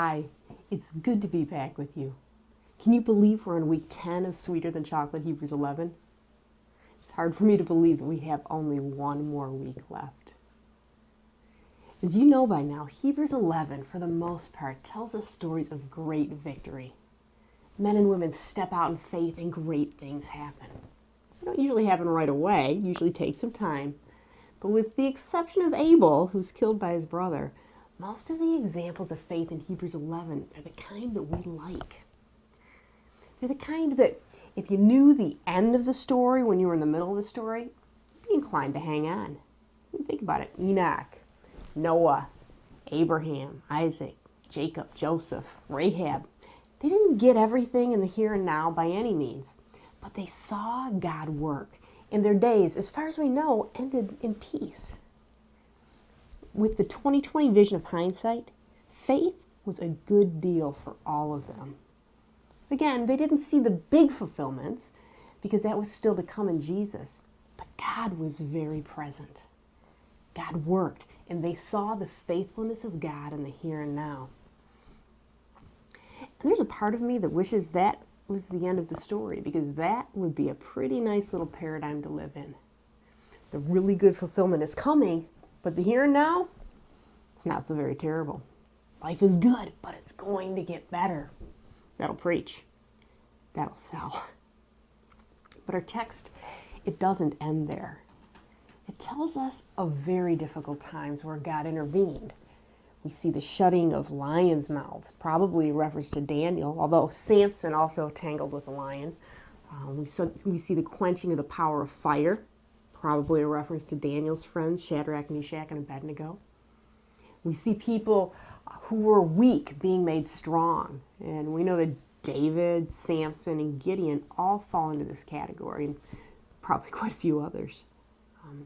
Hi, it's good to be back with you. Can you believe we're in week 10 of Sweeter Than Chocolate, Hebrews 11? It's hard for me to believe that we have only one more week left. As you know by now, Hebrews 11, for the most part, tells us stories of great victory. Men and women step out in faith and great things happen. They don't usually happen right away, usually take some time. But with the exception of Abel, who's killed by his brother, most of the examples of faith in Hebrews 11 are the kind that we like. They're the kind that if you knew the end of the story when you were in the middle of the story, you'd be inclined to hang on. Think about it. Enoch, Noah, Abraham, Isaac, Jacob, Joseph, Rahab. They didn't get everything in the here and now by any means, but they saw God work, and their days, as far as we know, ended in peace. With the 2020 vision of hindsight, faith was a good deal for all of them. Again, they didn't see the big fulfillments because that was still to come in Jesus, but God was very present. God worked, and they saw the faithfulness of God in the here and now. And there's a part of me that wishes that was the end of the story, because that would be a pretty nice little paradigm to live in. The really good fulfillment is coming, but the here and now, it's not so very terrible. Life is good, but it's going to get better. That'll preach. That'll sell. But our text, it doesn't end there. It tells us of very difficult times where God intervened. We see the shutting of lions' mouths, probably a reference to Daniel, although Samson also tangled with a lion. We see the quenching of the power of fire, probably a reference to Daniel's friends, Shadrach, Meshach, and Abednego. We see people who were weak being made strong. And we know that David, Samson, and Gideon all fall into this category, and probably quite a few others.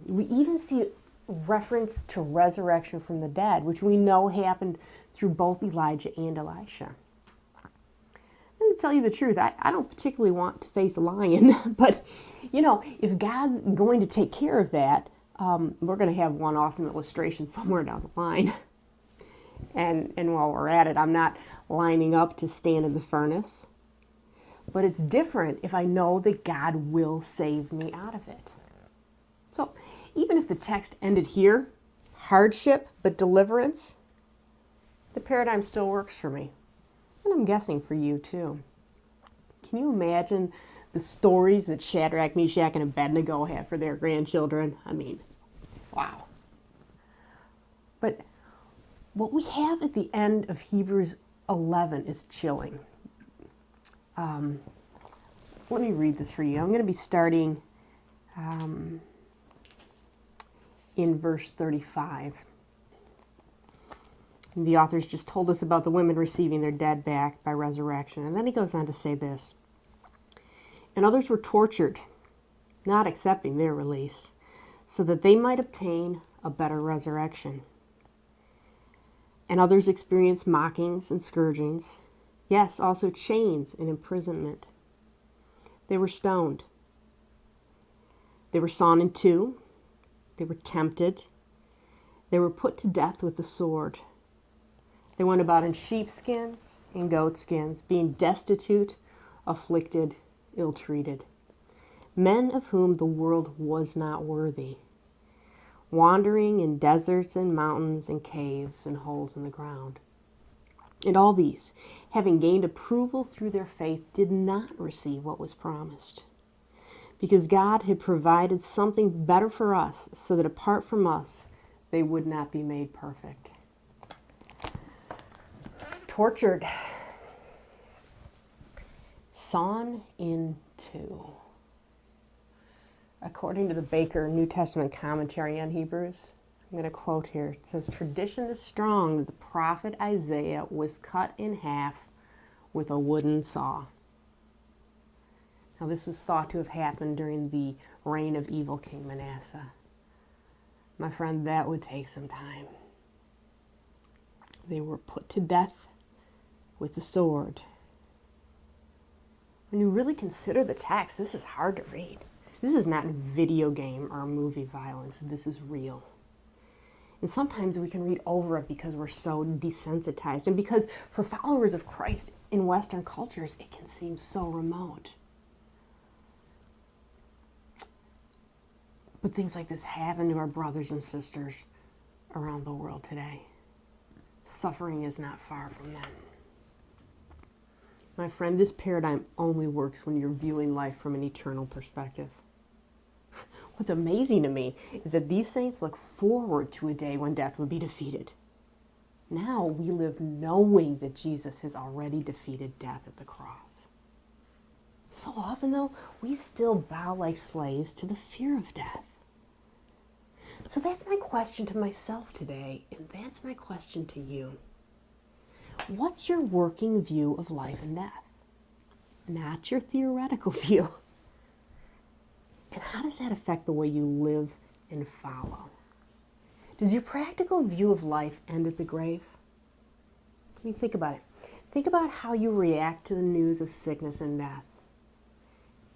We even see reference to resurrection from the dead, which we know happened through both Elijah and Elisha. And to tell you the truth, I don't particularly want to face a lion, but if God's going to take care of that, we're going to have one awesome illustration somewhere down the line. And while we're at it, I'm not lining up to stand in the furnace, but it's different if I know that God will save me out of it. So even if the text ended here, hardship but deliverance, the paradigm still works for me. And I'm guessing for you too. Can you imagine the stories that Shadrach, Meshach, and Abednego have for their grandchildren? I mean, wow. But what we have at the end of Hebrews 11 is chilling. Let me read this for you. I'm going to be starting in verse 35. The author's just told us about the women receiving their dead back by resurrection. And then he goes on to say this. And others were tortured, not accepting their release, so that they might obtain a better resurrection. And others experienced mockings and scourgings, yes, also chains and imprisonment. They were stoned. They were sawn in two. They were tempted. They were put to death with the sword. They went about in sheepskins and goatskins, being destitute, afflicted, ill-treated. Men of whom the world was not worthy, wandering in deserts and mountains and caves and holes in the ground. And all these, having gained approval through their faith, did not receive what was promised, because God had provided something better for us, so that apart from us, they would not be made perfect. Tortured, sawn in two. According to the Baker New Testament commentary on Hebrews, I'm going to quote here. It says, "Tradition is strong that the prophet Isaiah was cut in half with a wooden saw." Now, this was thought to have happened during the reign of evil King Manasseh. My friend, that would take some time. They were put to death with the sword. When you really consider the text, this is hard to read. This is not video game or movie violence. This is real. And sometimes we can read over it because we're so desensitized, and because for followers of Christ in Western cultures, it can seem so remote. But things like this happen to our brothers and sisters around the world today. Suffering is not far from them. My friend, this paradigm only works when you're viewing life from an eternal perspective. What's amazing to me is that these saints look forward to a day when death would be defeated. Now we live knowing that Jesus has already defeated death at the cross. So often, though, we still bow like slaves to the fear of death. So that's my question to myself today, and that's my question to you. What's your working view of life and death? Not your theoretical view. And how does that affect the way you live and follow? Does your practical view of life end at the grave? I mean, think about it. Think about how you react to the news of sickness and death.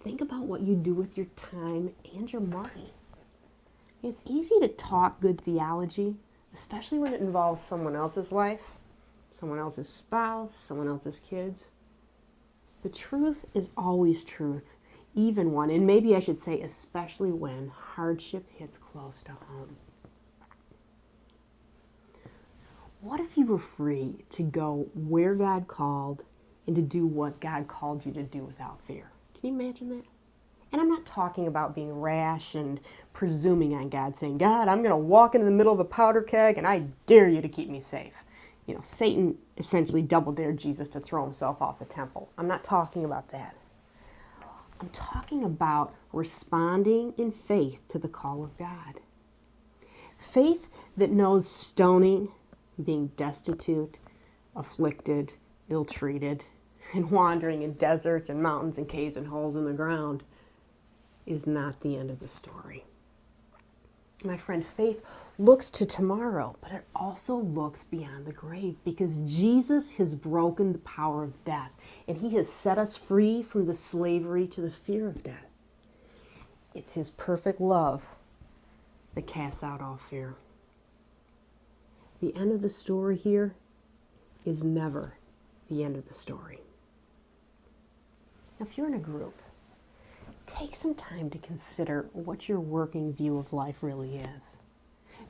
Think about what you do with your time and your money. It's easy to talk good theology, especially when it involves someone else's life, someone else's spouse, someone else's kids. The truth is always truth, even when, and maybe I should say especially when, hardship hits close to home. What if you were free to go where God called and to do what God called you to do without fear? Can you imagine that? And I'm not talking about being rash and presuming on God, saying, God, I'm going to walk into the middle of a powder keg and I dare you to keep me safe. You know, Satan essentially double dared Jesus to throw himself off the temple. I'm not talking about that. I'm talking about responding in faith to the call of God. Faith that knows stoning, being destitute, afflicted, ill-treated, and wandering in deserts and mountains and caves and holes in the ground is not the end of the story. My friend, faith looks to tomorrow, but it also looks beyond the grave because Jesus has broken the power of death and he has set us free from the slavery to the fear of death. It's his perfect love that casts out all fear. The end of the story here is never the end of the story. Now, if you're in a group, take some time to consider what your working view of life really is.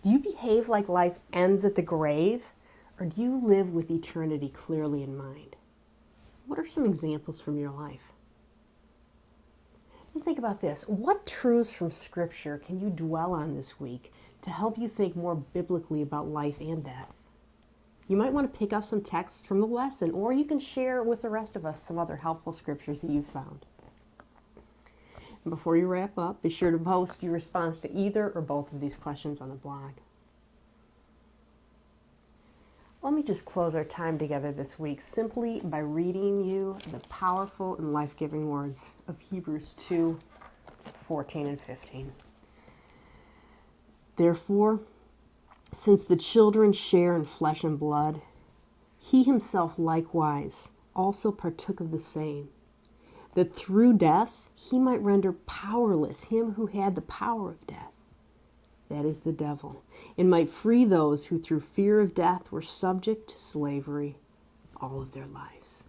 Do you behave like life ends at the grave, or do you live with eternity clearly in mind? What are some examples from your life? And think about this. What truths from Scripture can you dwell on this week to help you think more biblically about life and death? You might want to pick up some texts from the lesson, or you can share with the rest of us some other helpful scriptures that you've found. And before you wrap up, be sure to post your response to either or both of these questions on the blog. Let me just close our time together this week simply by reading you the powerful and life-giving words of Hebrews 2:14 and 15. Therefore, since the children share in flesh and blood, he himself likewise also partook of the same, that through death he might render powerless him who had the power of death, that is the devil, and might free those who through fear of death were subject to slavery all of their lives.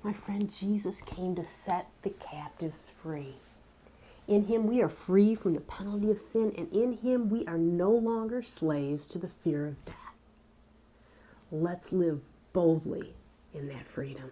My friend, Jesus came to set the captives free. In him we are free from the penalty of sin, and in him we are no longer slaves to the fear of death. Let's live boldly in that freedom.